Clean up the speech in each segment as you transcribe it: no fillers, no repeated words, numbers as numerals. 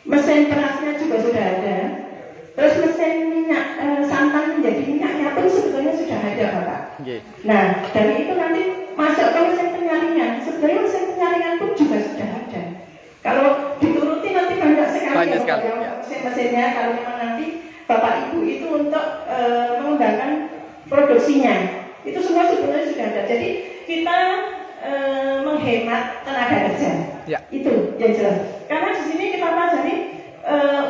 mesin kerasnya juga sudah ada, terus mesin minyak santan menjadi minyaknya pun sebetulnya sudah ada, Bapak. Nah, dari itu nanti masuk ke mesin penyaringan. Sebenarnya mesin penyaringan pun juga sudah ada. Kalau dituruti nanti banyak sekali mesin-mesinnya. Kalau memang nanti Bapak Ibu itu untuk mengembangkan produksinya, itu semua sebenarnya sudah ada. Jadi kita menghemat tenaga kerja. Itu yang jelas. Karena di sini kita pelajari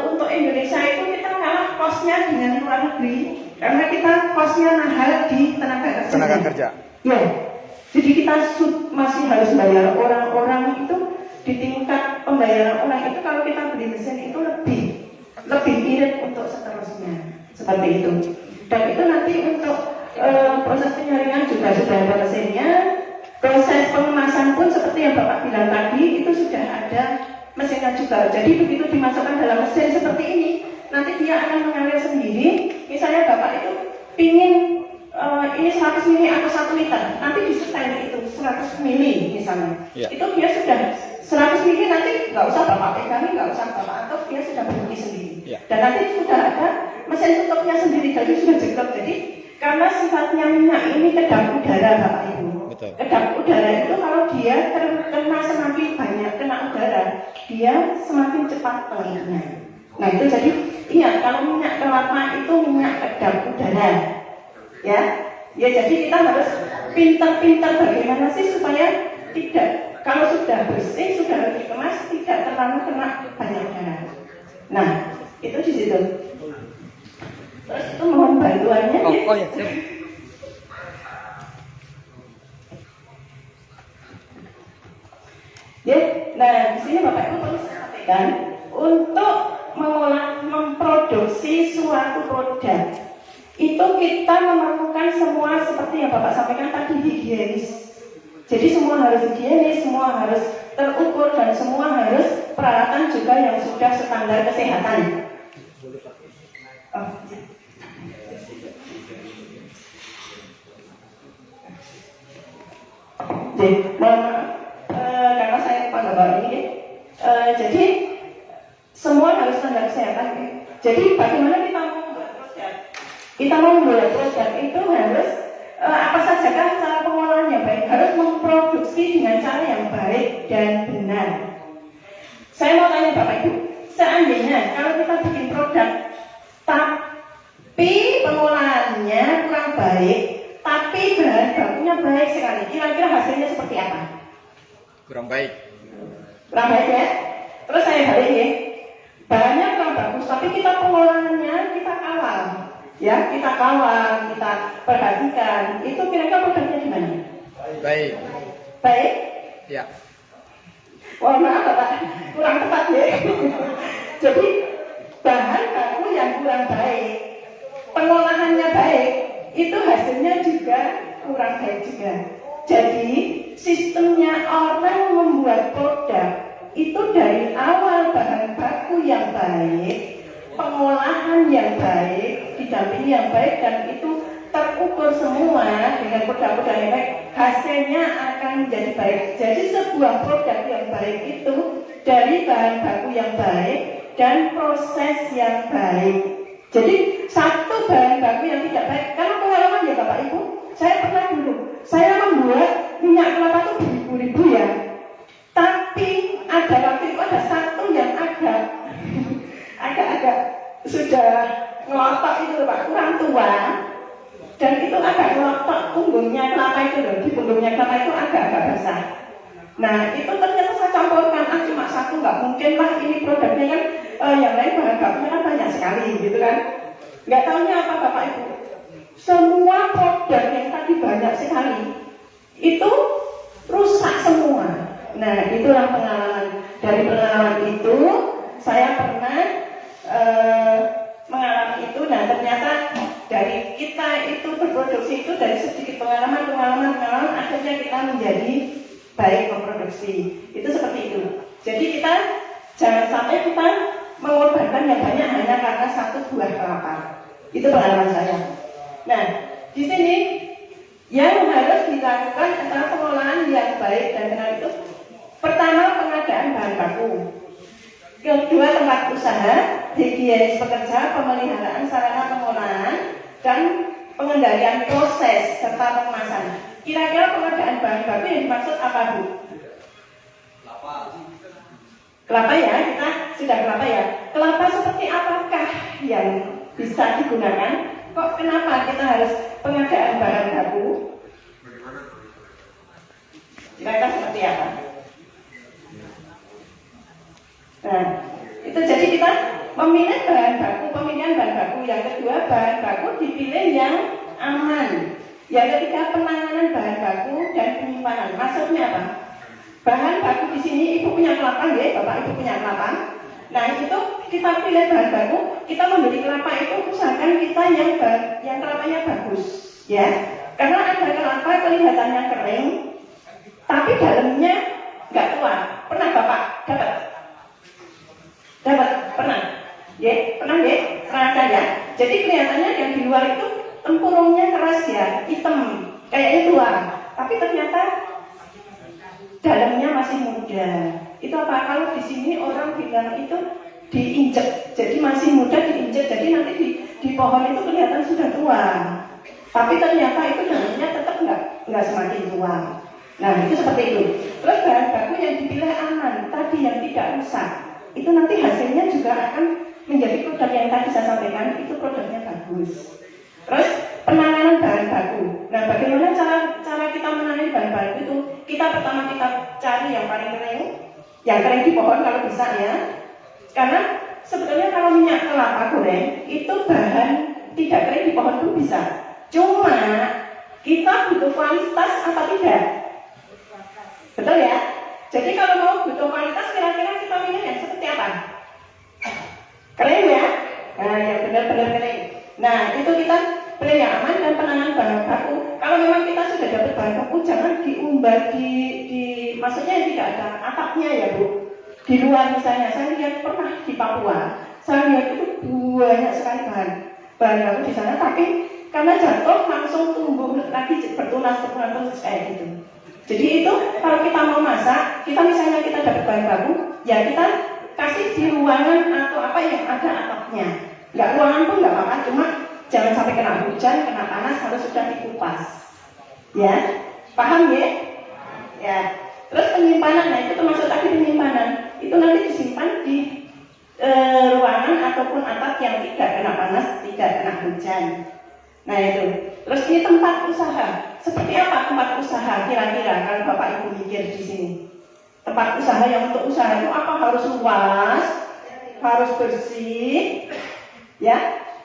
untuk Indonesia itu kita kalah kosnya dengan luar negeri. Karena kita kosnya mahal di tenaga kerja. Ya. Jadi kita masih harus bayar orang-orang itu di tingkat pembayaran orang itu kalau kita beli mesin itu lebih irit untuk seterusnya seperti itu. Dan itu nanti untuk proses penyaringan juga sudah ada mesinnya. Proses pengemasan pun seperti yang Bapak bilang tadi itu sudah ada mesinnya juga. Jadi begitu dimasukkan dalam mesin seperti ini, nanti dia akan mengalir sendiri. Misalnya Bapak itu pingin ini 100 mili atau 1 liter, nanti disetel itu 100 mili misalnya. Itu dia sudah 100 mili nanti nggak usah Bapak pegangi, nggak usah Bapak atur, dia sudah berhenti sendiri. Dan nanti sudah ada mesin tutupnya sendiri, jadi sudah jeglok. Jadi karena sifatnya minyak ini kedap udara, Bapak Ibu. Kedap udara itu kalau dia terkena semakin banyak kena udara, dia semakin cepat mengairnya. Nah itu jadi ingat kalau minyak kelapa itu minyak kedap udara. Ya jadi kita harus pintar-pintar bagaimana sih supaya tidak, kalau sudah bersih, sudah dikemas, tidak terlalu kena banyak udara. Nah itu di situ. Terus itu mohon bantuannya. Nah di sini Bapak Ibu perlu saya sampaikan untuk memproduksi suatu produk itu kita memerlukan semua seperti yang Bapak sampaikan tadi, higienis. Jadi semua harus higienis, semua harus terukur dan semua harus peralatan juga yang sudah standar kesehatan. Karena saya Bapak ini, jadi semua harus standar kesehatan. Jadi bagaimana kita mau membuat produk? Kita mau membuat produk itu harus apa saja kan cara pengolahannya baik, harus memproduksi dengan cara yang baik dan benar. Saya mau tanya Bapak Ibu, seandainya kalau kita bikin produk tapi pengolahannya kurang baik, tapi bahan bakunya baik sekali, kira-kira hasilnya seperti apa? Kurang baik ya. Terus saya balik ya, bahannya kurang bagus, tapi kita pengolahannya kita kawal, ya kita kawal, kita perhatikan, itu kira-kira produknya gimana? Baik? Ya. Wah maaf Bapak, kurang tepat ya. Jadi bahan baku yang kurang baik, pengolahannya baik, itu hasilnya juga kurang baik juga. Jadi sistemnya orang membuat produk itu dari awal bahan baku yang baik, pengolahan yang baik, didampingi yang baik, dan itu terukur semua dengan produk-produk yang baik, hasilnya akan menjadi baik. Jadi sebuah produk yang baik itu dari bahan baku yang baik dan proses yang baik. Jadi satu bahan baku yang tidak baik, karena pengalaman ya Bapak Ibu, saya pernah dulu, saya membuat minyak kelapa itu beribu-ribu ya, tapi ada waktu itu ada satu yang agak sudah ngelotok itu Pak, kurang tua, dan itu agak ngelotok punggungnya kelapa itu loh, di punggungnya kelapa itu agak basah. Nah itu ternyata saya campurkan, cuma satu nggak mungkin lah, ini produknya kan yang lain bahan bakunya kan banyak sekali gitu kan. Nggak tahunya apa Bapak Ibu, semua produk yang tadi banyak sekali itu rusak semua. Nah itulah pengalaman. Dari pengalaman itu saya pernah mengalami itu. Nah ternyata dari kita itu berproduksi itu dari sedikit pengalaman akhirnya kita menjadi baik memproduksi. Itu seperti itu. Jadi kita jangan sampai kita mengorbankan yang banyak hanya karena satu buah kelapa. Itu pengalaman saya. Nah di sini yang harus dilakukan adalah pengolahan yang baik dan benar itu. Pertama, pengadaan bahan baku. Kedua, tempat usaha, higienis pekerja, pemeliharaan sarana pengolahan, dan pengendalian proses serta pengemasan. Kira-kira pengadaan bahan baku yang dimaksud apa, Bu? Kelapa ya, kita sudah kelapa ya. Kelapa seperti apakah yang bisa digunakan? Kok kenapa kita harus pengadaan bahan baku? Kira-kira seperti apa? Nah, itu jadi kita memilih bahan baku, pemilihan bahan baku. Yang kedua, bahan baku dipilih yang aman. Yang ketiga, penanganan bahan baku dan penyimpanan. Maksudnya apa? Bahan baku di sini ibu punya kelapa, ya, bapak ibu punya kelapa. Nah itu kita pilih bahan baku, kita membeli kelapa itu usahakan kita yang kelapanya bagus, ya. Karena ada kelapa kelihatannya kering, tapi dalamnya nggak tua. Pernah bapak dapat? Pernah? Ya, pernah ya? Terasa ya. Jadi kelihatannya yang di luar itu tempurungnya keras ya, hitam, kayaknya tua. Tapi ternyata dalamnya masih muda. Itu apa? Kalau di sini orang bilang itu diinjek, jadi masih muda diinjek, jadi nanti di pohon itu kelihatan sudah tua. Tapi ternyata itu dalamnya tetap nggak semakin tua. Nah itu seperti itu. Terus bahan baku yang dipilih aman, tadi yang tidak rusak, itu nanti hasilnya juga akan menjadi produk yang tadi saya sampaikan, itu produknya bagus. Terus penanganan bahan baku. Nah, bagaimana cara kita menangani bahan baku itu? Kita pertama kita cari yang paling kering, yang kering di pohon kalau bisa ya. Karena sebetulnya kalau minyak kelapa goreng itu bahan tidak kering di pohon pun bisa. Cuma kita butuh kualitas apa tidak? Betul ya? Jadi kalau mau butuh kualitas, kira-kira kita milih yang seperti apa? Kering ya? Nah, yang benar-benar kering. Nah, itu kita pilih yang aman dan penanganan bahan baku. Kalau memang kita sudah dapat bahan baku, jangan diumbar maksudnya tidak ada atapnya ya Bu. Di luar misalnya, saya lihat pernah di Papua, saya lihat itu banyak sekali bahan baku di sana, tapi karena jatuh langsung tumbuh lagi bertunas terus kayak gitu. Jadi itu kalau kita mau masak, kita misalnya kita dapat bahan baku, ya kita kasih di ruangan atau apa yang ada atapnya. Nggak ruangan pun nggak apa-apa, cuma jangan sampai kena hujan, kena panas, harus sudah dikupas. Ya, paham ya? Ya. Terus penyimpanan, nah itu termasuk tadi penyimpanan. Itu nanti disimpan di ruangan ataupun atap yang tidak kena panas, tidak kena hujan. Nah itu. Terus ini tempat usaha. Seperti apa tempat usaha kira-kira kalau Bapak Ibu mikir di sini? Tempat usaha yang untuk usaha itu apa? Harus luas, harus bersih, ya.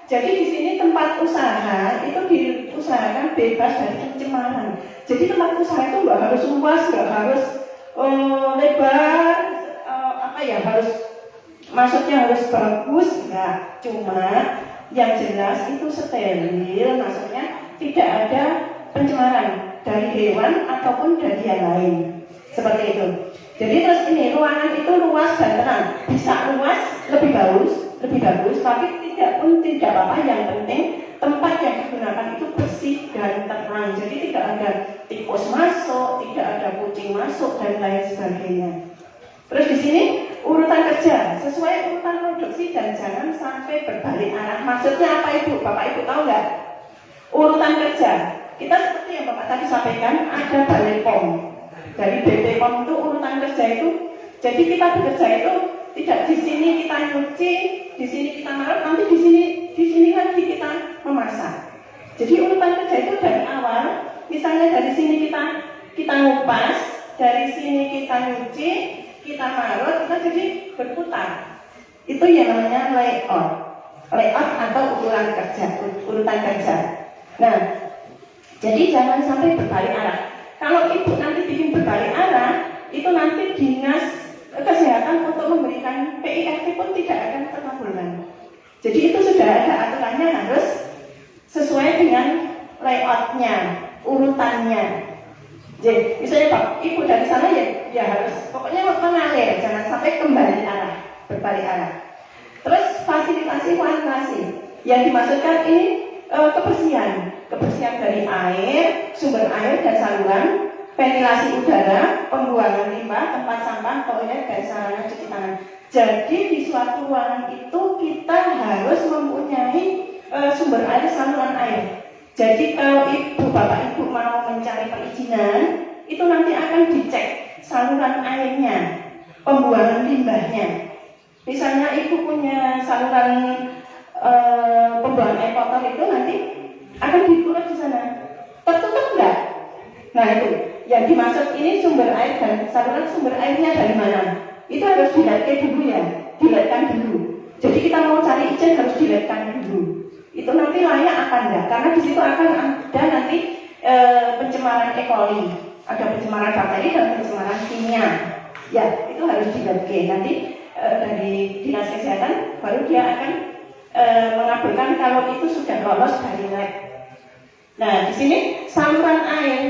Jadi di sini tempat usaha itu diusahakan bebas dari pencemaran. Jadi tempat usaha itu nggak harus luas, nggak harus lebar, harus maksudnya harus bagus, nggak. Cuma yang jelas itu steril, maksudnya tidak ada pencemaran dari hewan ataupun dari yang lain. Seperti itu. Jadi terus ini ruangan itu luas dan tenang. Bisa luas lebih bagus, tapi tidak apa-apa. Yang penting tempat yang digunakan itu bersih dan tenang. Jadi tidak ada tikus masuk, tidak ada kucing masuk dan lain sebagainya. Terus di sini urutan kerja sesuai urutan produksi dan jangan sampai berbalik arah. Maksudnya apa Ibu? Bapak Ibu tahu nggak? Urutan kerja kita seperti yang Bapak tadi sampaikan, ada balai POM. Dari BP POM itu urutan kerja itu. Jadi kita bekerja itu tidak di sini kita nyuci, di sini kita marut, nanti di sini lagi kita memasak. Jadi urutan kerja itu dari awal, misalnya dari sini kita ngupas, dari sini kita nyuci, kita marut, kita jadi berputar. Itu yang namanya layout atau urutan kerja. Nah, jadi jangan sampai berbalik arah. Kalau Ibu nanti bikin berbalik arah, itu nanti dinas kesehatan untuk memberikan PIRT pun tidak akan terkabulkan. Jadi itu sudah ada aturannya, harus sesuai dengan layoutnya, urutannya. Jadi misalnya Pak, Ibu dari sana ya harus pokoknya mengalir, jangan sampai kembali arah, berbalik arah. Terus fasilitasi sanitasi yang dimaksudkan ini kebersihan dari air, sumber air dan saluran, ventilasi udara, pembuangan limbah, tempat sampah, toilet, dan sarana cuci tangan. Jadi di suatu ruangan itu kita harus mempunyai sumber air, saluran air. Jadi kalau ibu, bapak ibu mau mencari perizinan, itu nanti akan dicek saluran airnya, pembuangan limbahnya. Misalnya ibu punya saluran pembuangan air kotor itu nanti akan diukur di sana. Tertutup enggak? Nah itu, yang dimaksud ini sumber air dan saluran sumber airnya dari mana? Itu harus dilihatkan dulu ya, dilihatkan dulu. Jadi kita mau cari izin harus dilihatkan dulu. Itu nanti layak apa enggak? Karena di situ akan ada nanti pencemaran E. coli, ada pencemaran bakteri dan pencemaran kimia. Ya, itu harus dilihatkan. Nanti dari dinas kesehatan baru dia akan mengabulkan kalau itu sudah lolos dari lab. Nah, di sini saluran air,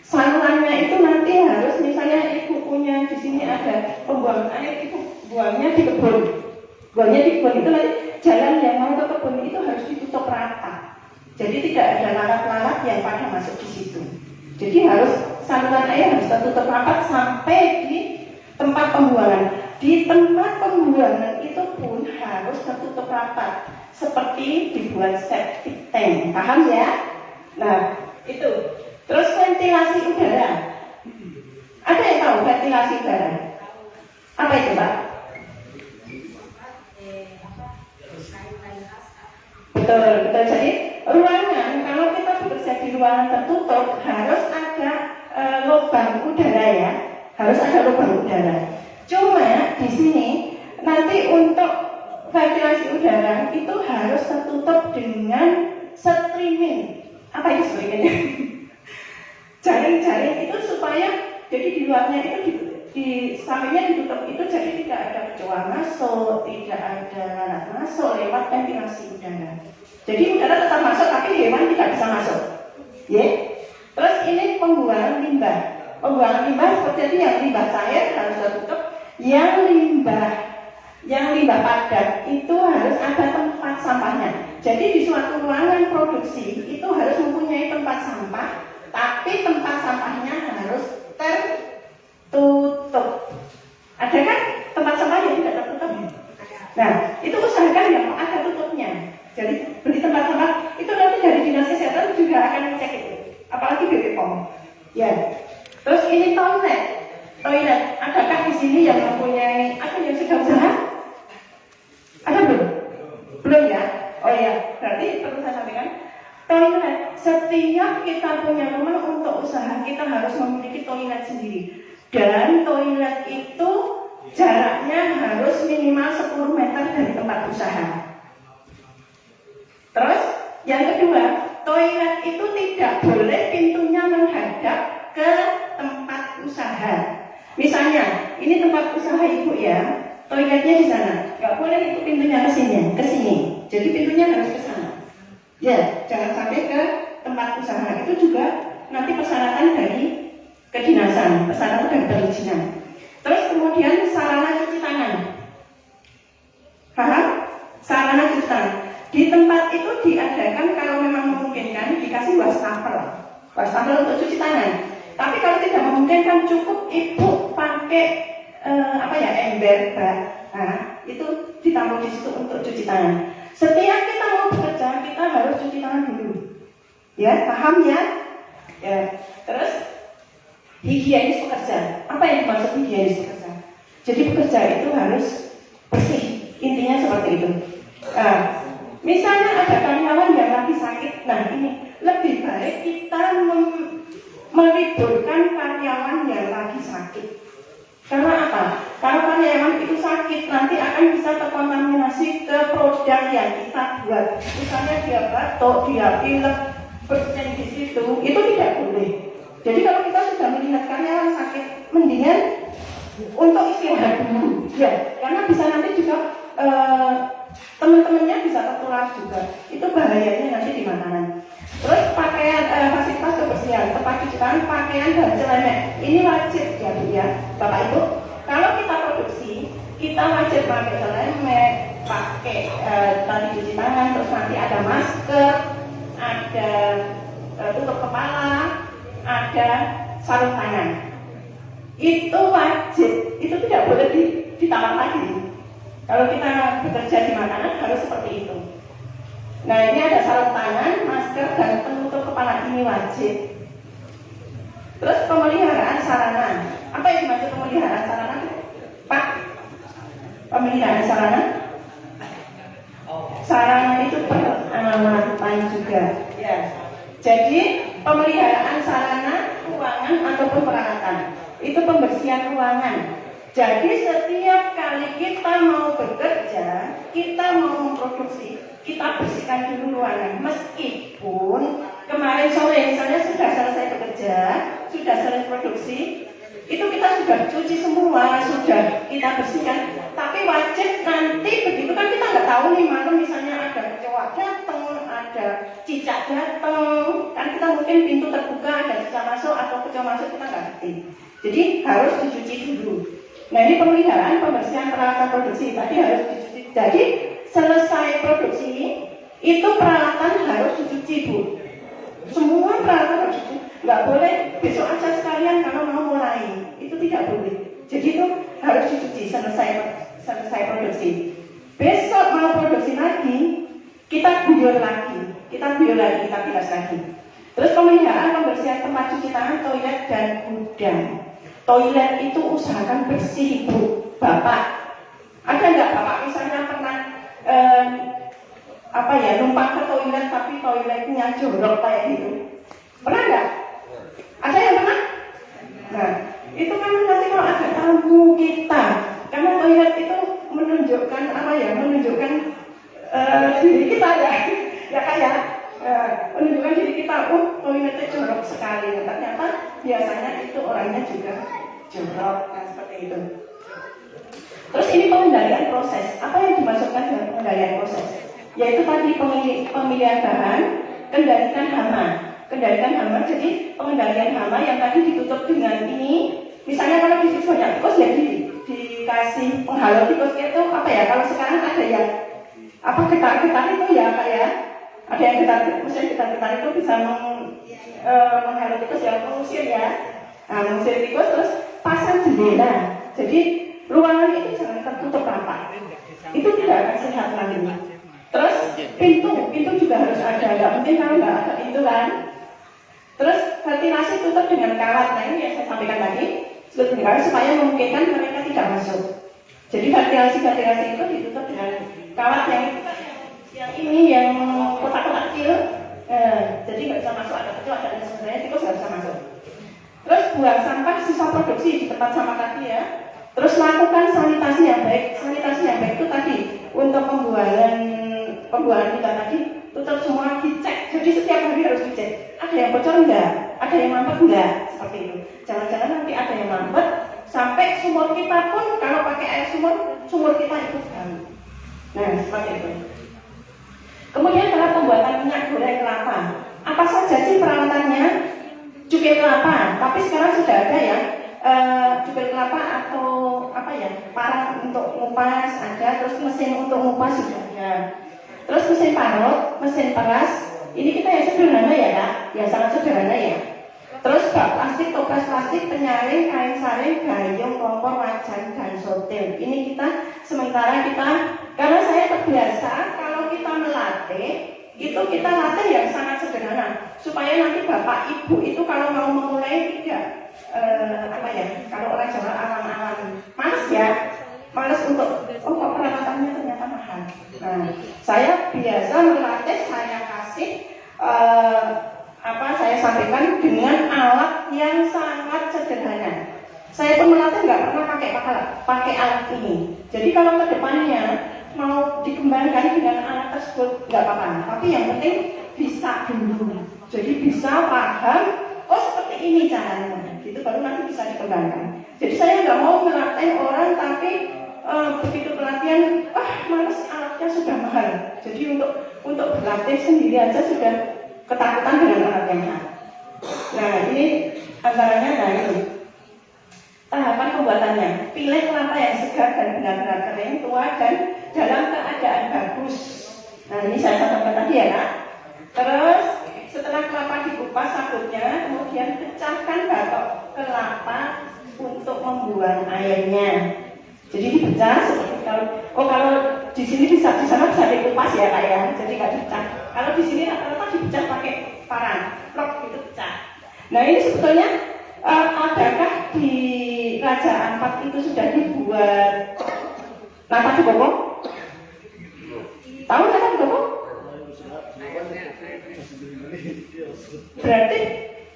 salurannya itu nanti harus misalnya ibu punya di sini ada pembuangan air, ibu buangnya di kebun, buangnya di kebun itu nanti jalan yang mau ke kebun itu harus ditutup rata. Jadi tidak ada lalat-lalat yang pada masuk di situ. Jadi harus saluran air harus tertutup rapat sampai di tempat pembuangan. Di tempat pembuangan itu pun harus tertutup rapat, seperti dibuat septic tank, paham ya? Nah, itu. Terus ventilasi udara. Ada yang tahu ventilasi udara? Apa itu, Pak? Betul, betul. Jadi ruangan, kalau kita bekerja di ruangan tertutup harus ada lubang udara ya, harus ada lubang udara. Cuma di sini nanti untuk ventilasi udara itu harus tertutup dengan streaming. Apa itu streamingnya? Jaring-jaring itu supaya jadi di luarnya itu di sampingnya ditutup itu jadi tidak ada kecoa masuk, tidak ada lalat masuk lewat ventilasi udara. Jadi udara tetap masuk tapi hewan tidak bisa masuk. Ya. Terus ini pembuangan limbah. Pembuangan limbah seperti yang limbah cair harus tertutup. Yang limbah padat itu harus ada tempat sampahnya. Jadi di suatu ruangan produksi itu harus mempunyai tempat sampah, tapi tempat sampahnya harus tertutup. Ada kan tempat sampah yang tidak tertutup? Nah, itu usahakan yang ada tutupnya. Jadi beli tempat sampah itu nanti dari dinas kesehatan juga akan cek itu, apalagi BPOM. Ya. Terus ini toilet. Adakah di sini yang mempunyai, ada yang sudah usaha? Ada belum? Belum ya? Oh ya, berarti perlu saya sampaikan. Toilet, setiap kita punya rumah untuk usaha kita harus memiliki toilet sendiri. Dan toilet itu jaraknya harus minimal 10 meter dari tempat usaha. Terus, yang kedua, toilet itu tidak boleh pintunya menghadap ke tempat usaha. Misalnya, ini tempat usaha ibu ya, toiletnya di sana, nggak boleh itu pintunya ke sini. Jadi pintunya harus ke sana. Ya, jangan sampai ke tempat usaha. Itu juga nanti persyaratan dari kedinasan, persyaratan dari perizinan. Terus kemudian sarana cuci tangan. Paham? Sarana cuci tangan. Di tempat itu diadakan kalau memang memungkinkan dikasih wastafel untuk cuci tangan. Tapi kalau tidak memungkinkan cukup ibu pakai ember, nah itu ditaruh di situ untuk cuci tangan. Setiap kita mau bekerja kita harus cuci tangan dulu, ya paham ya? Ya. Terus higienis pekerja. Apa yang dimaksud higienis pekerja? Jadi pekerja itu harus bersih, intinya seperti itu. Misalnya ada karyawan yang lagi sakit, nah ini lebih baik kita meliburkan karyawan yang lagi sakit. Karena apa? Kalau karyawan itu sakit, nanti akan bisa terkontaminasi ke produk yang kita buat. Misalnya dia batuk, dia pilek, bersin di situ, itu tidak boleh. Jadi kalau kita sudah melihat karyawan sakit, mendingan untuk istirahat dulu, ya, karena bisa nanti juga teman-temannya bisa tertular juga. Itu bahayanya nanti di makanan. Terus pakaian fasilitas kebersihan, tempat cuci tangan, pakaian dan celana. Ini wajib ya Bu ya, Bapak Ibu. Kalau kita produksi, kita wajib pakai celana, pakai tali cuci tangan, terus nanti ada masker, ada tutup kepala, ada sarung tangan. Itu wajib, itu tidak boleh ditawar lagi. Kalau kita bekerja di makanan harus seperti itu. Nah, ini ada sarung tangan, masker, dan penutup kepala, ini wajib. Terus pemeliharaan sarana. Apa yang dimaksud pemeliharaan sarana, Pak? Pemeliharaan sarana? Sarana itu perawatan juga. Ya. Jadi pemeliharaan sarana, ruangan ataupun peralatan itu pembersihan ruangan. Jadi setiap kali kita mau bekerja, kita mau memproduksi, kita bersihkan dulu ruangan. Meskipun kemarin sore misalnya sudah selesai bekerja, sudah selesai produksi, itu kita sudah cuci semua, sudah kita bersihkan. Tapi wajib nanti begitu kan kita nggak tahu nih malam misalnya ada kecoa datang, ada cicak datang, kan kita mungkin pintu terbuka ada cicak masuk atau kecoa masuk kita nggak ngerti. Jadi harus dicuci dulu. Nah ini pemeliharaan pembersihan peralatan produksi tadi harus dicuci. Jadi selesai produksi itu peralatan harus dicuci, Bu. Semua peralatan harus dicuci. Nggak boleh besok aja sekalian kalau mau mulai. Itu tidak boleh. Jadi itu harus dicuci selesai produksi. Besok mau produksi lagi, kita guyur lagi, kita bilas lagi. Terus pemeliharaan pembersihan tempat cuci tangan, toilet dan gudang. Toilet itu usahakan bersih, Bu. Bapak, ada nggak Bapak misalnya pernah numpang ke toilet tapi toiletnya jorok kayak gitu? Pernah nggak? Ada yang pernah? Nah, itu kan nanti kalau ada tamu kita, karena toilet itu menunjukkan menunjukkan diri kita menunjukkan diri kita. Toiletnya jorok sekali. Ternyata biasanya itu orangnya juga jorok, kan seperti itu. Terus ini pengendalian proses. Apa yang dimaksudkan dengan pengendalian proses? Yaitu tadi pemilihan bahan, kendalikan hama. Jadi pengendalian hama yang tadi ditutup dengan ini. Misalnya kalau di situ banyak tikus ya dikasih penghalau tikus itu kalau sekarang ada yang getar-getar itu ya ada yang getar-getar itu bisa menghalau tikus ya, mengusir ya. Nah, mengusir tikus terus pasang jendela. Jadi ruangan itu jangan tertutup rapat. Itu tidak akan sehat lagi. Terus pintu juga harus ada. Nggak mungkin kalau nggak ada pintu kan. Terus ventilasi tutup dengan kawat. Nah ini yang saya sampaikan tadi, supaya memungkinkan mereka tidak masuk. Jadi ventilasi itu ditutup dengan kawat yang kotak-kotak kecil. Jadi nggak bisa masuk, ada kecil, ada sebenarnya tikus nggak bisa masuk. Terus buang sampah sisa produksi di tempat sampah tadi ya. Terus lakukan sanitasi yang baik. Sanitasi yang baik itu tadi untuk pembuangan kita tadi tutup semua, dicek. Jadi setiap hari harus dicek. Ada yang bocor enggak? Ada yang mampet enggak? Seperti itu. Jangan-jangan nanti ada yang mampet sampai sumur kita pun kalau pakai air sumur kita ikut bau. Nah, seperti itu. Kemudian dalam pembuatan minyak goreng kelapa, apa saja sih peralatannya? Cukai kelapa, tapi sekarang sudah ada ya cukai kelapa atau parang untuk ngupas ada, terus mesin untuk ngupas sudah ada. Terus mesin parut, mesin peras, ini kita yang sederhana ya Kak, ya sangat sederhana ya. Terus bak plastik, toples plastik, penyaring, kain saring, gayung, kompor, wajan, dan sotil. Ini sementara karena saya terbiasa kalau kita melatih, itu kita latih yang sangat sederhana. Supaya nanti Bapak Ibu itu kalau mau memulai tidak, kalau orang Jawa alam-alam, males untuk, kok perawatannya ternyata mahal. Nah, saya biasa melatih, saya kasih, saya sampaikan dengan alat yang sangat sederhana. Saya pun melatih nggak pernah pakai alat ini. Jadi kalau ke depannya mau dikembangkan dengan alat tersebut nggak apa-apa. Tapi yang penting bisa dulu. Jadi bisa paham, seperti ini caranya. Gitu baru nanti bisa dikembangkan. Jadi saya nggak mau melatih orang tapi begitu pelatihan, males alatnya sudah mahal. Jadi untuk berlatih sendiri aja sudah ketakutan dengan alat yang mahal. Nah ini antaranya ini tahapan pembuatannya. Pilih kelapa yang segar dan benar-benar kering, tua dan dalam keadaan bagus. Nah ini saya sampaikan tadi ya Kak. Terus setelah kelapa dikupas sabutnya, kemudian pecahkan batok kelapa untuk membuang airnya. Jadi dipecah seperti kalau di sini di sana bisa dikupas ya Kak ya, jadi nggak dipecah. Kalau di sini rata-rata dipecah pakai parang, plok itu pecah. Nah ini sebetulnya adakah di Raja Ampat itu sudah dibuat napa di Bogor? Tahu napa di Bogor? Berarti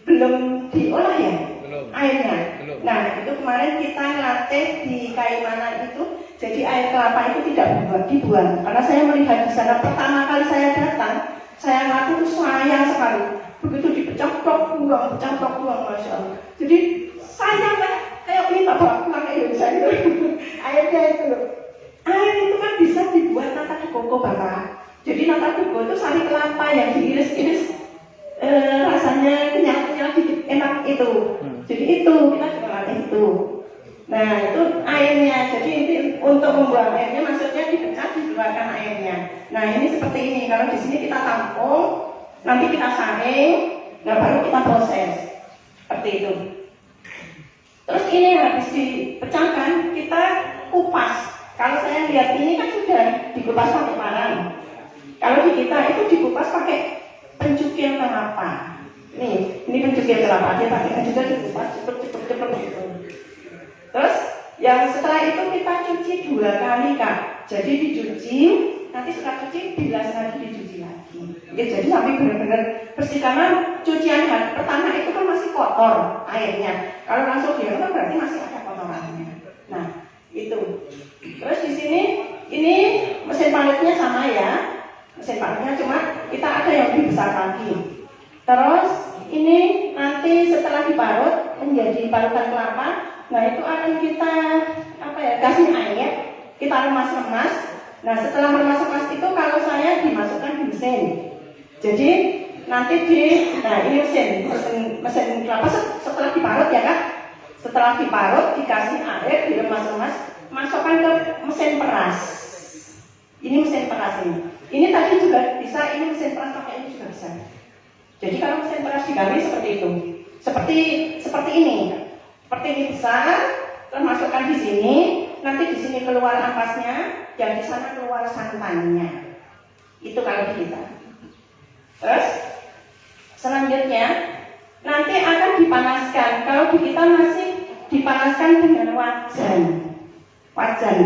belum diolah ya? Belum. Airnya? Belum. Nah itu kemarin kita latih di Kaimana itu, jadi air kelapa itu tidak dibuang. Karena saya melihat di sana pertama kali saya datang, saya ngaku itu sayang sekali. Begitu dipecah tok buang, Masya Allah. Jadi sayang lah, kayak ini tak bawa pulang ke Indonesia gitu. Airnya itu loh. Air itu kan bisa dibuat nata de coco Bapak. Jadi nata de coco itu sari kelapa yang diiris-iris, rasanya kenyal-kenyal dikit enak itu. Jadi itu kita juga latih itu. Nah itu airnya. Jadi ini untuk membuang airnya maksudnya dipecah dikeluarkan airnya. Nah ini seperti ini. Kalau di sini kita tampung, nanti kita saring, nah baru kita proses seperti itu. Terus ini habis dipecahkan kita kupas. Kalau saya lihat ini kan sudah dikupas pakai parang. Kalau di kita itu dikupas pakai pencukir kelapa. Ini pencukir kelapa, dia pakai juga dikupas cepet gitu. Terus yang setelah itu kita cuci 2 kali Kak. Jadi dicuci, nanti setelah cuci bilas lagi, dicuci lagi. Ya, jadi sampai benar-benar bersih, karena cucian pertama itu kan masih kotor airnya. Kalau langsung diangkat berarti masih ada kotorannya. Nah itu. Terus di sini ini mesin palitnya sama ya. Mesin palitnya cuma kita ada yang lebih besar lagi. Terus ini nanti setelah diparut menjadi parutan kelapa, nah itu akan kita kasih air, kita remas-remas. Nah setelah remas-remas itu kalau saya dimasukkan di mesin. Jadi nanti ini mesin kelapa setelah diparut ya Kak. Setelah diparut dikasih air, diremas-remas, masukkan ke mesin peras. Ini mesin peras ini. Ini tadi juga bisa, ini mesin peras pakai ini juga bisa. Jadi kalau mesin peras diganti seperti itu, seperti ini, seperti ini besar, terus masukkan di sini, nanti di sini keluar ampasnya, yang di sana keluar santannya. Itu kalau di kita. Terus selanjutnya nanti akan dipanaskan. Kalau di kita masih dipanaskan dengan wajan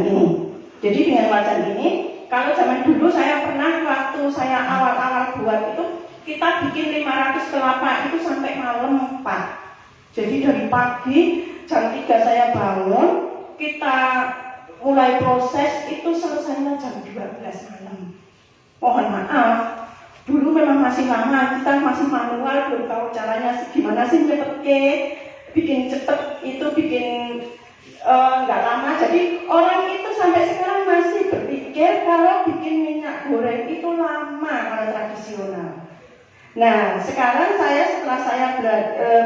ini. Jadi dengan wajan ini, kalau zaman dulu saya pernah waktu saya awal-awal buat itu, kita bikin 500 kelapa itu sampai malam 4. Jadi dari pagi jam 3 saya bangun, kita mulai proses itu selesainya jam 12 malam. Mohon maaf, dulu memang masih lama, kita masih manual, belum tahu caranya gimana sih nyepet bikin cepet itu bikin nggak lama. Jadi orang itu sampai sekarang masih berpikir kalau bikin minyak goreng itu lama kalau tradisional. Nah sekarang setelah saya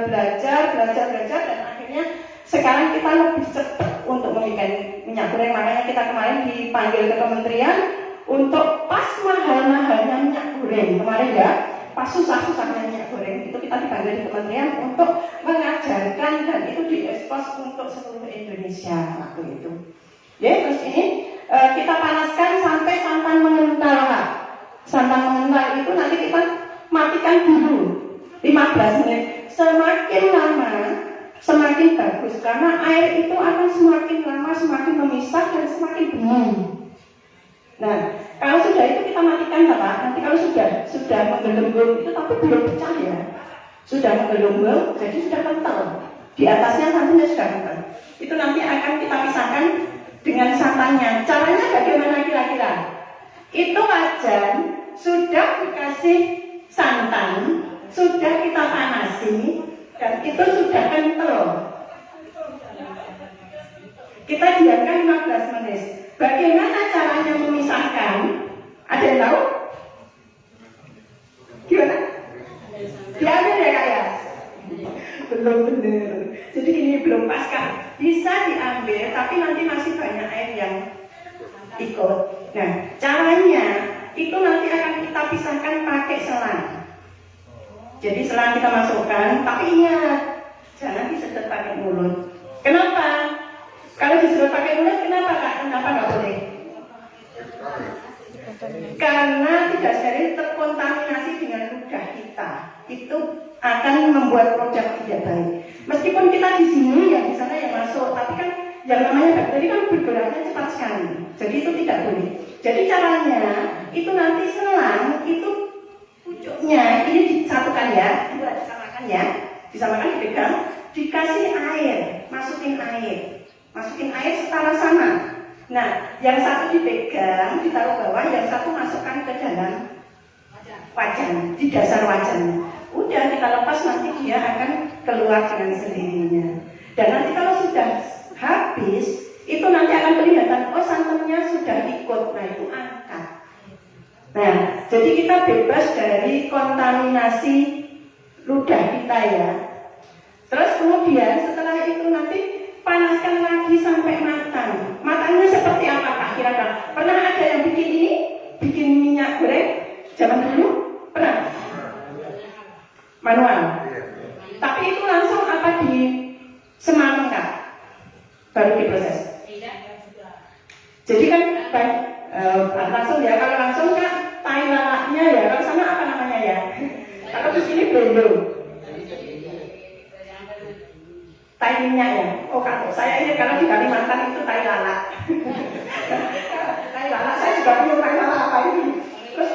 belajar dan akhirnya sekarang kita lebih cepat untuk membuat minyak goreng. Makanya kita kemarin dipanggil ke kementerian untuk pas mahal-mahalnya minyak goreng kemarin ya, pas susah-susahnya minyak goreng itu kita dipanggil di kementerian untuk mengajarkan, dan itu diekspos untuk seluruh Indonesia waktu itu. Ya, terus ini kita panaskan sampai santan mengental Kak. Santan mengental itu nanti kita matikan dulu 15 menit. Semakin lama semakin bagus, karena air itu akan semakin lama semakin memisah dan semakin bening. Nah, kalau sudah itu kita matikan Pak. Nanti kalau sudah menggelembung itu tapi belum pecah ya. Sudah menggelembung, jadi sudah kental. Di atasnya santannya sudah kental. Itu nanti akan kita pisahkan dengan santannya. Caranya bagaimana kira-kira? Itu wajan sudah dikasih santan, sudah kita panasi, dan itu sudah kental. Kita diamkan 15 menit. Bagaimana caranya memisahkan? Ada yang tahu? Gimana? Diambil ya Kak ya? Belum benar. Jadi ini belum pas Kak. Bisa diambil, tapi nanti masih banyak air yang ikut. Nah, caranya itu nanti akan kita pisahkan pakai selang. Jadi setelah kita masukkan, tapi ingat jangan disedot pakai mulut. Kenapa? Kalau disedot pakai mulut, kenapa Kak? Kenapa nggak boleh? Karena tidak steril terkontaminasi dengan ludah kita. Itu akan membuat produk tidak baik. Meskipun kita di sini ya di sana yang masuk, tapi kan yang namanya bakteri kan bergeraknya cepat sekali. Jadi itu tidak boleh. Jadi caranya itu nanti selang itu pucuknya ini disatukan ya, disamakan ya, disamakan dipegang, dikasih air, masukin air setara sama. Nah, yang satu dipegang, ditaruh bawah, yang satu masukkan ke dalam wajan, di dasar wajan. Udah kita lepas nanti dia akan keluar dengan sendirinya. Dan nanti kalau sudah habis, itu nanti akan kelihatan, oh santannya sudah ikut. Nah itu angkat. Nah, jadi kita bebas dari kontaminasi ludah kita ya. Terus kemudian setelah itu nanti panaskan lagi sampai matang. Matangnya seperti apa Kak kira-kira? Pernah ada yang bikin ini? Bikin minyak goreng? Zaman dulu? Pernah? Manual? Tapi itu langsung apa di semangat Kak? Baru diproses? Jadi kan langsung ya, kalau langsung Kak tai lalaknya ya, kalau sana apa namanya ya? Kalau di sini belum. Tai minyak ya? Oh kalau saya ini kalau di Kalimantan itu tai lalat. Tai lalat saya juga punya tai lalat apa ini? Terus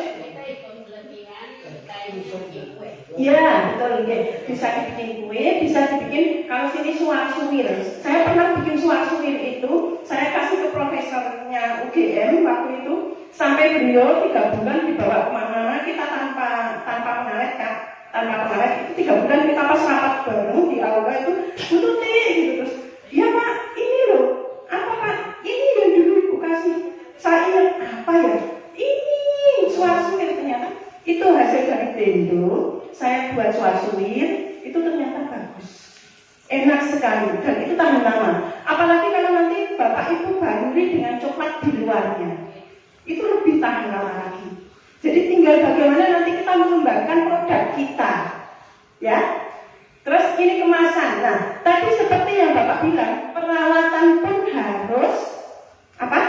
iya betul ya. Bisa dibikin kue, bisa dibikin kalau sini suar-suwir. Saya pernah bikin suar-suwir itu, saya kasih ke profesornya UGM waktu itu, sampai beliau 3 bulan dibawa kemana-mana kita tanpa pengawet Kak. Tanpa pengawet itu 3 bulan kita pas rapat bareng di aula itu Tuti gitu terus iya Pak ini loh apa Pak ini yang dulu Ibu kasih saya ingat apa ya ini suar-suwir ternyata itu hasil dari Dendo saya buat suar-suwir itu ternyata bagus enak sekali dan itu tahan lama apalagi kalau nanti Bapak Ibu baruri dengan coklat di luarnya itu lebih tahan lama lagi. Jadi tinggal bagaimana nanti kita mengembangkan produk kita, ya. Terus ini kemasan. Nah, tadi seperti yang Bapak bilang, peralatan pun harus apa?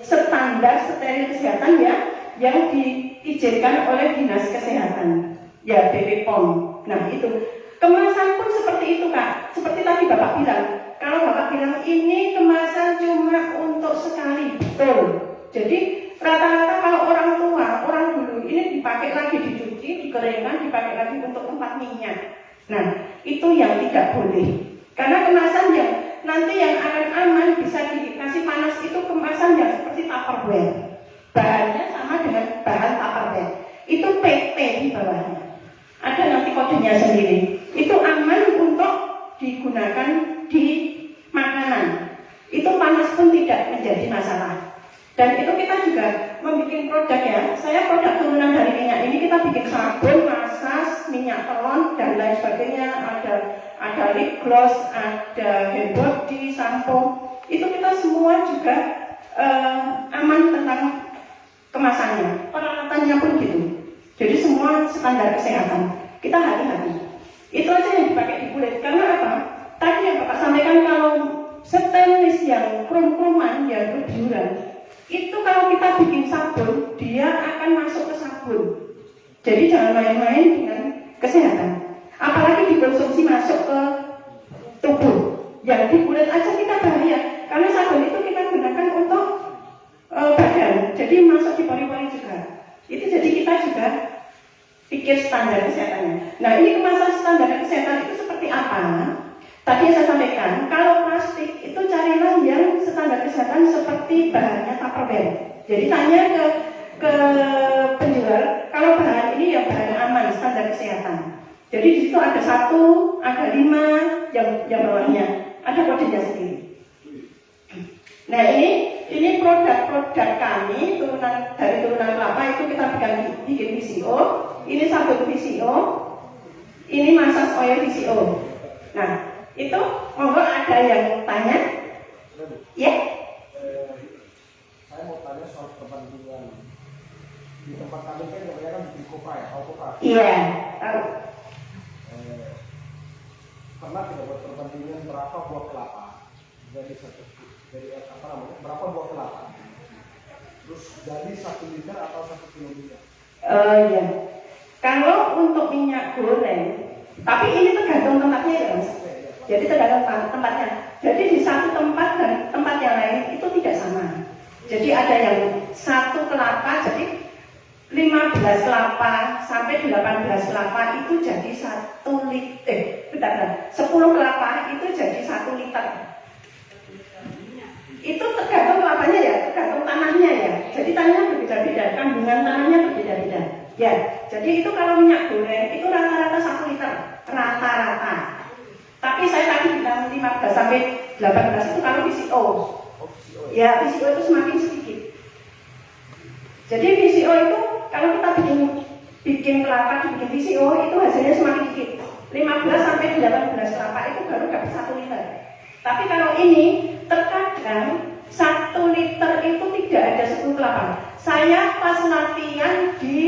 Standar steril kesehatan ya, yang diizinkan oleh Dinas Kesehatan, ya BPOM. Nah itu kemasan pun seperti itu Kak. Seperti tadi Bapak bilang, kalau Bapak bilang ini kemasan cuma untuk sekali, betul. Jadi rata-rata kalau orang tua, orang dulu ini dipakai lagi dicuci, dikeringkan, dipakai lagi untuk tempat minyak. Nah, itu yang tidak boleh. Karena kemasan yang nanti yang akan aman bisa dikasih panas itu kemasan yang seperti Tupperware. Bahannya sama dengan bahan Tupperware. Itu PT di bawahnya. Ada nanti kodenya sendiri. Itu aman untuk digunakan di makanan. Itu panas pun tidak menjadi masalah. Dan itu kita juga membuat produk ya. Saya produk turunan dari minyak ini kita bikin sabun, masas, minyak telon dan lain sebagainya. Ada lip gloss, ada hand body, sampo. Itu kita semua juga aman tentang kemasannya. Peralatannya pun gitu. Jadi semua standar kesehatan. Kita hati-hati. Itu aja yang dipakai di kulit. Karena apa? Tadi yang Bapak sampaikan kalau stainless yang krom-kroman yang berbiuran. Itu kalau kita bikin sabun, dia akan masuk ke sabun. Jadi jangan main-main dengan kesehatan. Apalagi dikonsumsi masuk ke tubuh. Yang di kulit aja kita bahaya. Karena sabun itu kita gunakan untuk badan. Jadi masuk di pori-pori juga. Itu jadi kita juga pikir standar kesehatannya. Nah ini kemasan standar kesehatan itu seperti apa? Tadi yang saya sampaikan, kalau plastik itu carilah yang standar kesehatan seperti bahannya Tupperware. Jadi tanya ke penjual, kalau bahan ini ya bahan aman, standar kesehatan. Jadi di situ ada 1, ada 5, yang bawahnya ada kodenya sendiri. Nah ini produk-produk kami dari turunan kelapa itu kita bikin VCO. Ini sabun VCO, ini masas oil VCO. Nah itu monggo ada yang tanya? Ya? Saya mau tanya soal kepentingan di tempat kami kan kebanyakan bikin kopa ya, tahu kopa? Iya, tahu. pernah kita buat perbandingan berapa buah kelapa jadi berapa buah kelapa terus jadi 1 liter atau 1 kiloliter? Ya. Kalau untuk minyak goreng, tapi ini tergantung tempatnya ya Mas. Jadi tergantung tempatnya. Jadi di satu tempat dan tempat yang lain itu tidak sama. Jadi ada yang 1 kelapa, jadi 15 kelapa sampai 18 kelapa itu jadi 1 liter. 10 kelapa itu jadi 1 liter. Itu tergantung kelapanya ya, tergantung tanahnya ya. Jadi tanahnya berbeda-beda, kandungan tanahnya berbeda-beda. Ya, jadi itu kalau minyak goreng itu rata-rata 1 liter, rata-rata. Tapi saya tadi bilang 15 sampai 18 itu kalau VCO. Ya, VCO itu semakin sedikit. Jadi VCO itu kalau kita bikin kelapa, bikin VCO itu hasilnya semakin dikit. 15 sampai 18 kelapa itu baru dapat 1 liter. Tapi kalau ini terkadang 1 liter itu tidak ada 10 kelapa. Saya pas latihan di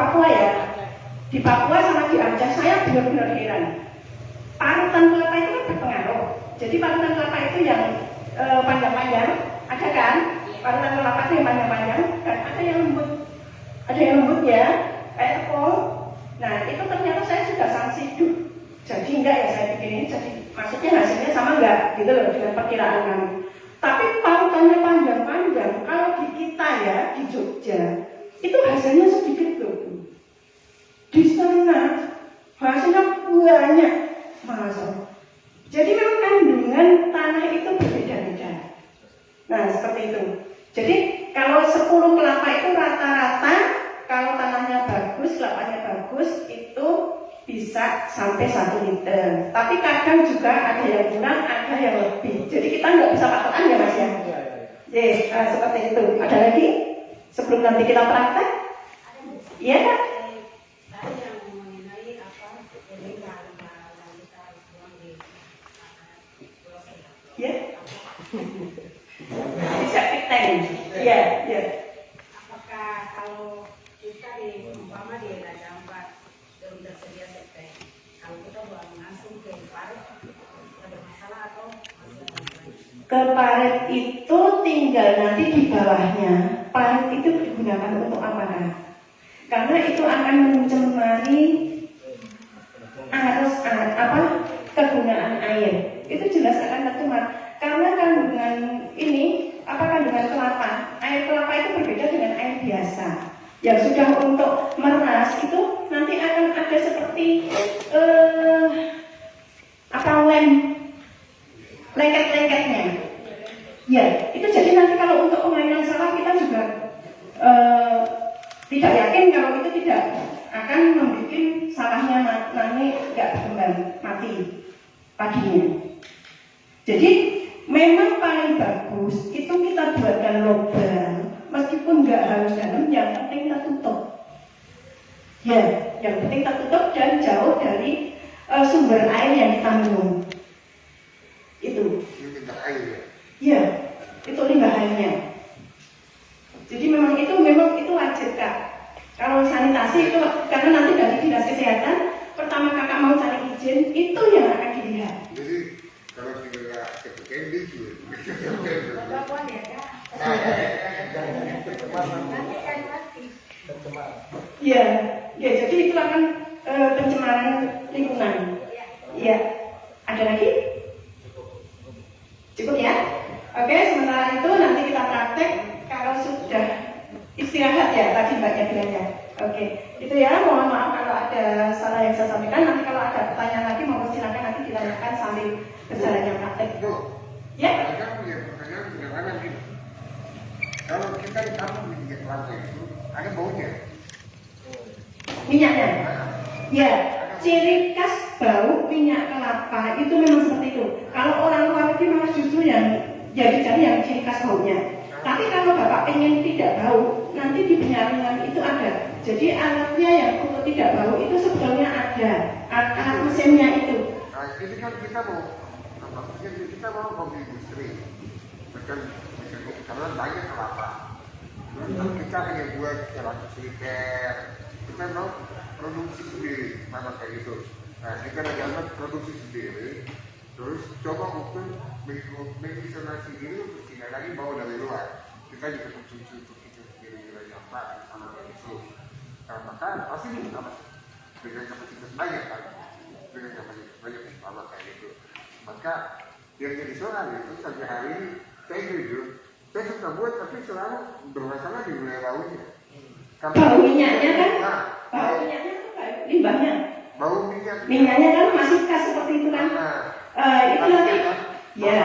Papua ya, di Papua sama di Aceh saya benar-benar heran. Parutan kelapa itu kan berpengaruh. Jadi parutan kelapa itu yang panjang-panjang, ada kan? Parutan kelapa itu yang panjang-panjang, dan ada yang lembut. Ada yang lembut ya, kayak tepung. Nah itu ternyata saya juga sanksi hidup. Jadi enggak ya saya bikin ini, jadi maksudnya hasilnya sama enggak gitu loh dengan perkiraan kami. Tapi parutannya panjang-panjang, kalau di kita ya di Jogja itu hasilnya sedikit loh. Di sana hasilnya banyak, masa. Jadi memang kandungan tanah itu berbeda-beda. Nah seperti itu. Jadi kalau 10 kelapa itu rata-rata kalau tanahnya bagus, kelapanya bagus itu bisa sampai 1 liter. Tapi kadang juga ada yang kurang, ada yang lebih. Jadi kita nggak bisa patokan ya Mas ya. Yes, seperti itu. Ada lagi? Sebelum nanti kita praktek? Iya Kak? Ya. Bisa kita ini. Iya, iya. Apakah kalau kita umpama di Raja Ampat belum tersedia septic, kalau kita buang langsung ke parit, ada masalah atau Ke parit itu tinggal nanti di bawahnya. Parit itu digunakan untuk apa? Karena itu akan mencemari arus kegunaan air. Itu jelas akan tercemar. Karena kandungan ini, kandungan kelapa, air kelapa itu berbeda dengan air biasa. Yang sudah untuk meras itu nanti akan ada seperti lengket-lengketnya. Ya, itu jadi nanti kalau untuk pemainan sawah kita juga tidak yakin kalau itu tidak akan membuat sawahnya nanti nggak berkembang, mati padinya. Jadi memang paling bagus itu kita buatkan lubang, meskipun nggak harus dalam, yang penting kita tutup. Ya, yang penting kita tutup dan jauh dari sumber air yang kita minum. Itu. Ya, itu limbah airnya. Jadi memang itu wajib Kak. Kalau sanitasi itu karena nanti dari dinas kesehatan pertama kakak mau cari izin itu yang akan dilihat. Jadi kalau tidak ketukan gitu. berapa ya Kak? Nanti kan mati. Ya, jadi itu akan pencemaran lingkungan. Iya. Ada lagi? Cukup ya? Oke, sementara itu nanti kita praktek kalau sudah istirahat ya, tadi Mbaknya bilangnya. Oke, itu ya, mohon maaf kalau ada salah yang saya sampaikan. Nanti kalau ada pertanyaan lagi, mohon silakan nanti ditanyakan sambil berjalannya praktek. Ya? Mereka punya pertanyaan sederhana gini. Kalau kita di kampung di kelapa itu ada baunya. Minyaknya? Ya, ciri khas bau minyak kelapa itu memang seperti itu. Kalau orang luar itu memang justru yang jadi cari yang ciri khas baunya. Tapi kalau Bapak pengen tidak bau, nanti di penyaringan itu ada. Jadi alatnya yang untuk tidak bau itu sebetulnya ada. Alat mesinnya itu. Nah, ini kan kita mau kopi industri. Karena banyak kelapa. Terus kita hanya buat 100 liter. Kita mau produksi sendiri, mana kayak gitu. Nah, kita jangan produksi sendiri, terus coba untuk mengisolasi diri untuk tidak lagi bawa dari luar. Kita juga konsumsi untuk kita sendiri juga nyampah sama itu. Nah, maka pasti dengan kapasitas banyak kan, dengan kapasitas banyak sama kayak gitu. Maka yang jadi soal itu sampai hari ini saya jujur, saya suka buat tapi selalu bermasalah di wilayah lautnya. Bau minyaknya kan? Bau minyaknya tuh kayak limbahnya. Bau minyak. Minyaknya kan masih khas seperti itu kan? Itu nanti. Ya.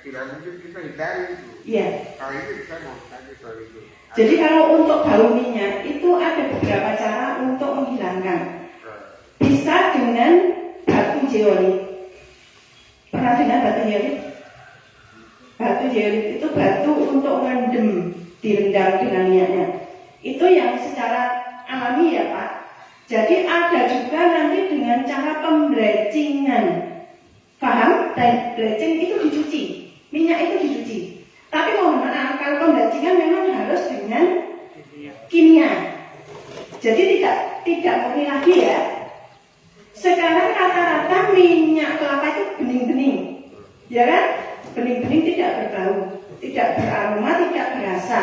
Tidak mungkin kita hindari itu. Iya. Nah ini saya mau tanya soal itu. Jadi kalau untuk bau minyak itu ada beberapa cara untuk menghilangkan. Bisa dengan batu zeolit. Pernah dengar batu zeolit? Batu zeolit itu batu untuk merendam, direndam dengan minyaknya. Itu yang secara alami ya Pak. Jadi ada juga nanti dengan cara pemblecingan. Paham? Dan bleaching itu dicuci, minyak itu dicuci. Tapi mohon maaf, kalau pemblecingan memang harus dengan kimia. Jadi tidak murni lagi ya. Sekarang rata-rata minyak kelapa itu bening-bening, ya kan? Bening-bening tidak berbau, tidak beraroma, tidak berasa.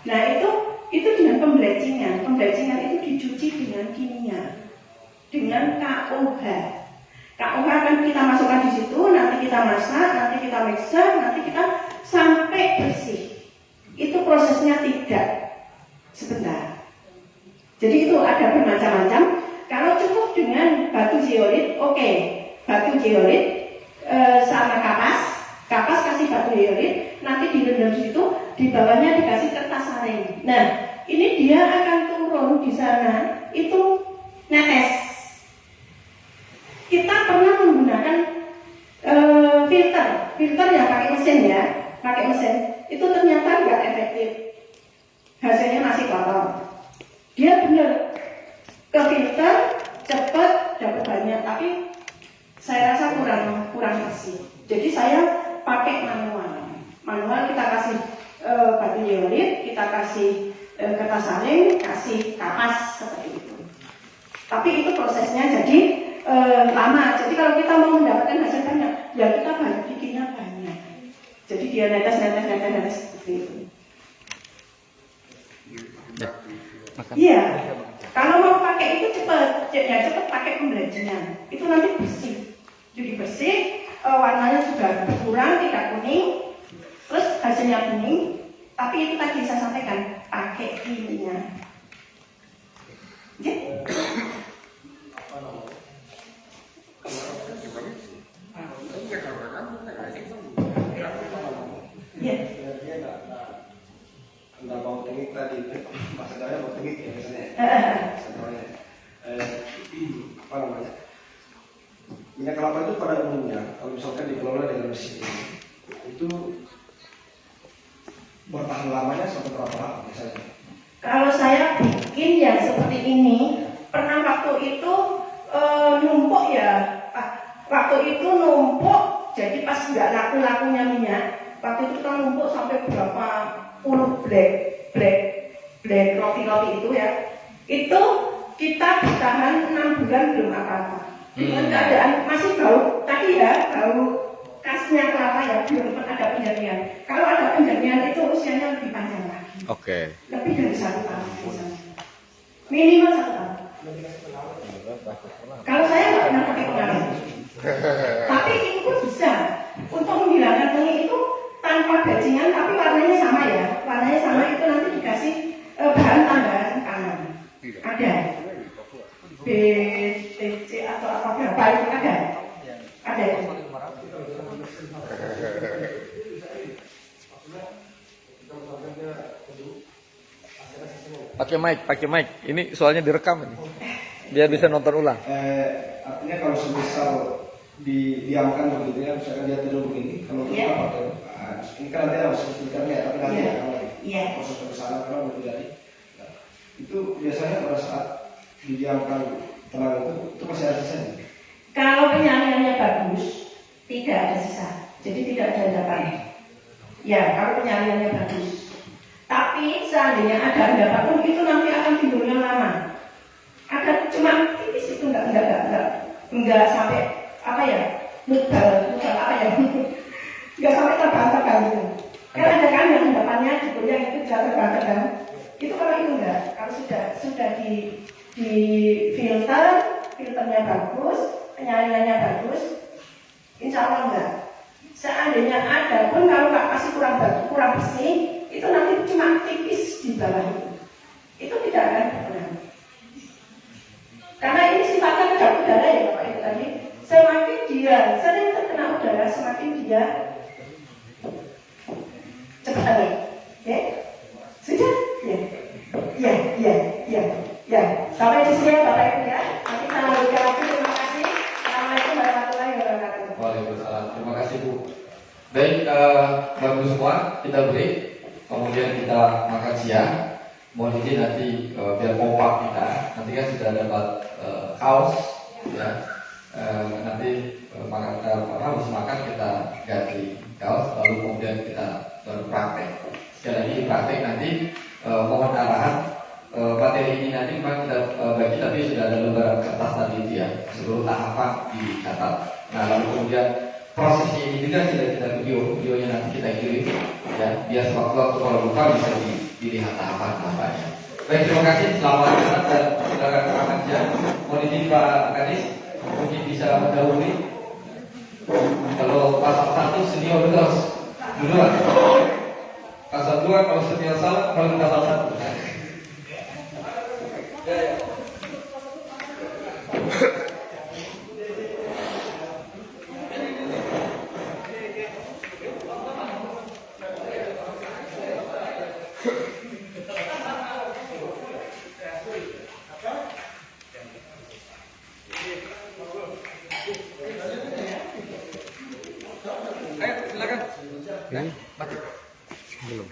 Nah itu dengan pemblecingan. Pemblecingan itu dicuci dengan kimia, dengan KOH. KOH akan kita masukkan di situ, nanti kita masak, nanti kita mixer, nanti kita sampai bersih. Itu prosesnya tidak sebentar. Jadi itu ada bermacam-macam. Kalau cukup dengan batu zeolit, oke. Batu zeolit sama kapas kasih batu zeolit, nanti direndam di situ, di bawahnya dikasih kertas saring. Nah, ini dia akan turun di sana, itu netes. Kita pernah menggunakan filter yang pakai mesin ya, pakai mesin. Itu ternyata nggak efektif. Hasilnya masih kotor. Dia benar ke filter cepat dapat banyak, tapi saya rasa kurang bersih. Jadi saya pakai manual kita kasih batu zeolit, kita kasih kertas saring, kasih kapas seperti itu. Tapi itu prosesnya jadi lama. Jadi kalau kita mau mendapatkan hasil banyak, ya kita bikinnya banyak. Jadi dia netes seperti itu. Iya. Kalau mau pakai itu cepat pakai pemblecingan. Itu nanti bersih. Jadi bersih, warnanya sudah berkurang, tidak kuning, terus hasilnya kuning. Tapi itu tadi saya sampaikan pakai kimia. Oke? Iya. Dia nggak bau tengik tadi, maksudnya bau tengik ya misalnya. Apa namanya? Minyak kelapa itu pada umumnya, kalau misalkan dikelola dengan mesin itu bertahan lamanya sampai berapa lama biasanya? Kalau saya bikin ya seperti ini, pernah waktu itu numpuk ya, waktu itu numpuk, jadi pas nggak laku-lakunya minyak, waktu itu kan numpuk sampai berapa puluh black roti itu ya, itu kita bertahan 6 bulan belum apa-apa. Dengan keadaan masih bau, tadi ya bau khasnya kelapa ya, belum ada penjernihan. Kalau ada penjernihan itu usianya lebih panjang lagi. Oke. Lebih dari 1 tahun misalnya. Minimal 1 tahun. Kalau saya nggak pernah pakai pengawet. Tapi itu pun bisa. Untuk menghilangkan tengik itu tanpa bajingan, tapi warnanya sama ya. Warnanya sama itu nanti dikasih bahan tambahan kanan. Ada. BTC atau apa berapa itu ada. Ada. Pakai mic. Ini soalnya direkam ini. Biar bisa nonton ulang. Artinya kalau semisal didiamkan begitu ya, misalkan dia tidur begini, kalau kita pakai ini kan nanti harus filternya, tapi nanti ya proses pemesanan kalau belum jadi. Nah, itu biasanya pada saat didiamkan tenang itu masih ada sisanya. Kalau penyaringannya bagus, tidak ada sisa. Jadi tidak ada endapan. Ya, kalau penyaringannya bagus. Tapi seandainya ada endapan pun itu nanti akan timbulnya lama. Ada cuma tipis itu enggak nggak sampai apa ya, mudah apa ya, nggak sampai terbang gitu. Kan ada kan yang depannya digoyang itu bisa terbang. Itu kalau itu enggak, kalau sudah di filternya bagus, penyaringannya bagus, insya Allah enggak. Seandainya ada pun kalau nggak pasti kurang bersih, itu nanti cuma tipis di bawah itu tidak akan berpengaruh. Karena ini sifatnya kedap udara ya Bapak Ibu tadi. Semakin dia sering terkena udara, semakin dia cepat ada. Ya, sudah? Ya. Sampai di sini Bapak Ibu ya. Nanti kita lanjutkan lagi. Terima kasih. Assalamualaikum warahmatullahi wabarakatuh. Waalaikumsalam. Terima kasih Bu. Baik, bagus semua. Kita break. Kemudian kita makan siang. Mohon izin nanti biar kompak kita. Nanti kan sudah dapat kaos, ya. Nanti habis makan kita ganti kaos, lalu kemudian kita berpraktek. Sekali lagi praktek nanti mohon arahan materi ini nanti memang kita bagi, tapi sudah ada lembaran kertas tadi itu ya, seluruh tahapan dicatat. Nah lalu kemudian prosesnya ini juga sudah kita videonya nanti kita kirim ya, biar sewaktu-waktu kalau lupa bisa dilihat tahapan-tahapannya. Baik, terima kasih, selamat datang dan silakan makan siang. Mohon izin Pak Kadis, mungkin bisa mendahului. Kalau pasal 1 senior terus duluan. Pasal 2 kalau senior salah, kalau pasal 1. Ayo silakan. Belum.